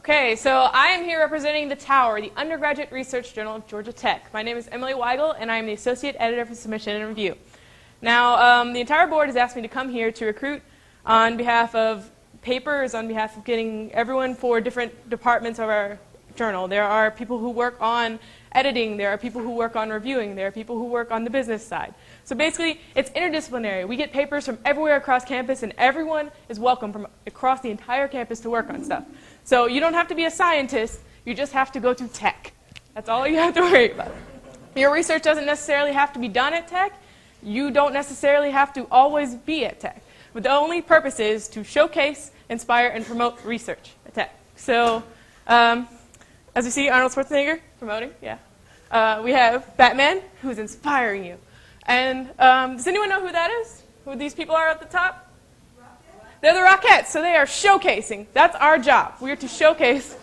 Okay, so I am here representing the Tower, the undergraduate research journal of Georgia Tech. My name is Emily Weigel, and I am the associate editor for submission and review. Now, the entire board has asked me to come here to recruit on behalf of papers, on behalf of getting everyone for different departments of our journal. There are people who work on editing, there are people who work on reviewing, there are people who work on the business side. So basically, it's interdisciplinary. We get papers from everywhere across campus, and everyone is welcome from across the entire campus to work on stuff. So you don't have to be a scientist, you just have to go to Tech. That's all you have to worry about. Your research doesn't necessarily have to be done at Tech. You don't necessarily have to always be at Tech. But the only purpose is to showcase, inspire, and promote research at Tech. So, as you see, Arnold Schwarzenegger promoting, yeah. We have Batman, who's inspiring you. And does anyone know who that is? Who these people are at the top? They're the Rockettes, so they are showcasing. That's our job. We are to showcase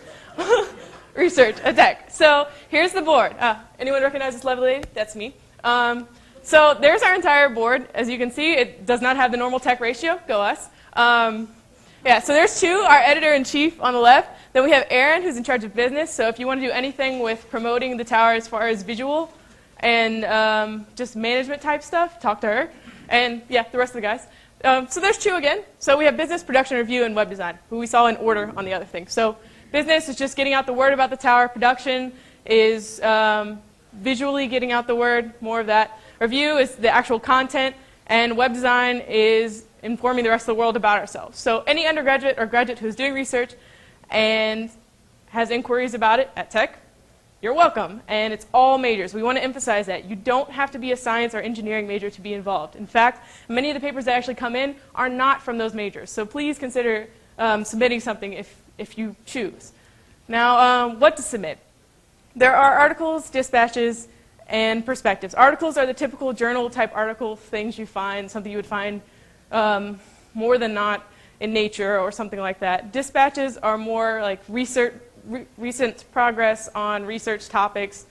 research at Tech. So here's the board. Anyone recognize this lovely lady? That's me. So there's our entire board. As you can see, it does not have the normal Tech ratio. Go us. Yeah, so there's two, our editor-in-chief on the left. Then we have Erin, who's in charge of business. So if you want to do anything with promoting the Tower as far as visual and just management type stuff, talk to her. And yeah, the rest of the guys. So there's two again. So we have business, production, review, and web design, who we saw in order on the other thing. So business is just getting out the word about the Tower. Production is visually getting out the word, more of that. Review is the actual content, and web design is informing the rest of the world about ourselves. So any undergraduate or graduate who's doing research and has inquiries about it at Tech, you're welcome, and it's all majors. We want to emphasize that. You don't have to be a science or engineering major to be involved. In fact, many of the papers that actually come in are not from those majors. So please consider submitting something if you choose. Now, what to submit? There are articles, dispatches, and perspectives. Articles are the typical journal-type article things you find, something you would find more than not in Nature or something like that. Dispatches are more like recent progress on research topics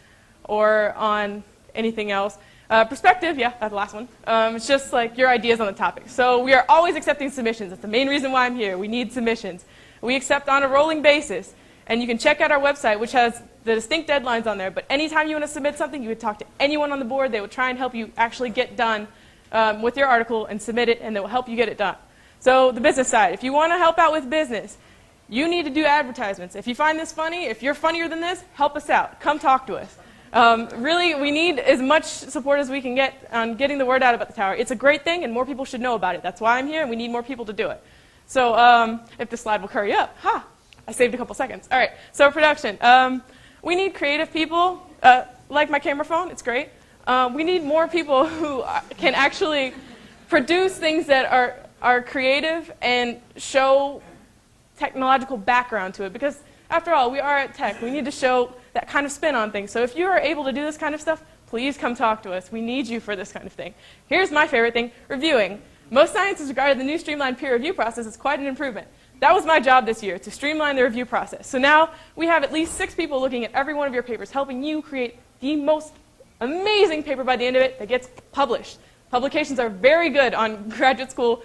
or on anything else. Perspective, yeah, that's the last one. It's just like your ideas on the topic. So we are always accepting submissions. That's the main reason why I'm here. We need submissions. We accept on a rolling basis. And you can check out our website, which has the distinct deadlines on there. But anytime you want to submit something, you would talk to anyone on the board. They would try and help you actually get done with your article and submit it, and they will help you get it done. So the business side, if you want to help out with business, you need to do advertisements. If you find this funny, if you're funnier than this, help us out. Come talk to us. Really, we need as much support as we can get on getting the word out about the Tower. It's a great thing, and more people should know about it. That's why I'm here, and we need more people to do it. So if the slide will hurry up. I saved a couple seconds. All right, so production. We need creative people, like my camera phone. It's great. We need more people who can actually produce things that are creative and show technological background to it, because after all, we are at Tech. We need to show that kind of spin on things. So if you are able to do this kind of stuff, please come talk to us. We need you for this kind of thing. Here's my favorite thing, reviewing. Most scientists regard the new streamlined peer review process as quite an improvement. That was my job this year, to streamline the review process. So now we have at least 6 people looking at every one of your papers, helping you create the most amazing paper by the end of it that gets published. Publications are very good on graduate school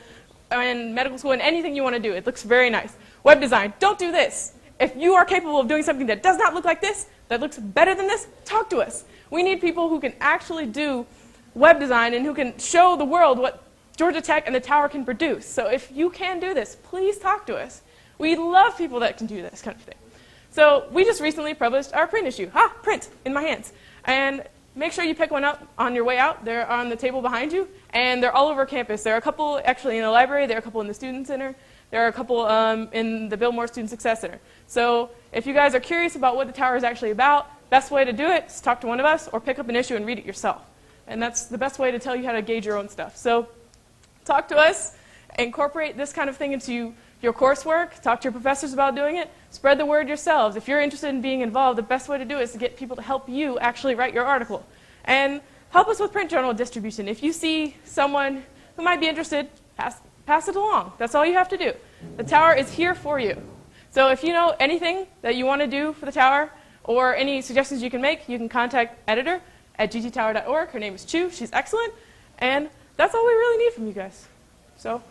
and medical school and anything you want to do. It looks very nice. Web design, don't do this. If you are capable of doing something that does not look like this, that looks better than this, talk to us. We need people who can actually do web design and who can show the world what Georgia Tech and the Tower can produce. So if you can do this, please talk to us. We love people that can do this kind of thing. So we just recently published our print issue. Print in my hands. And make sure you pick one up on your way out. They're on the table behind you, and they're all over campus. There are a couple actually in the library. There are a couple in the Student Center. There are a couple in the Bill Moore Student Success Center. So if you guys are curious about what the Tower is actually about, best way to do it is talk to one of us or pick up an issue and read it yourself. And that's the best way to tell you how to gauge your own stuff. So talk to us, incorporate this kind of thing into your coursework, talk to your professors about doing it, spread the word yourselves. If you're interested in being involved, the best way to do it is to get people to help you actually write your article. And help us with print journal distribution. If you see someone who might be interested, pass it along. That's all you have to do. The Tower is here for you. So if you know anything that you want to do for the Tower or any suggestions you can make, you can contact editor at gttower.org. Her name is Chu. She's excellent. And that's all we really need from you guys. So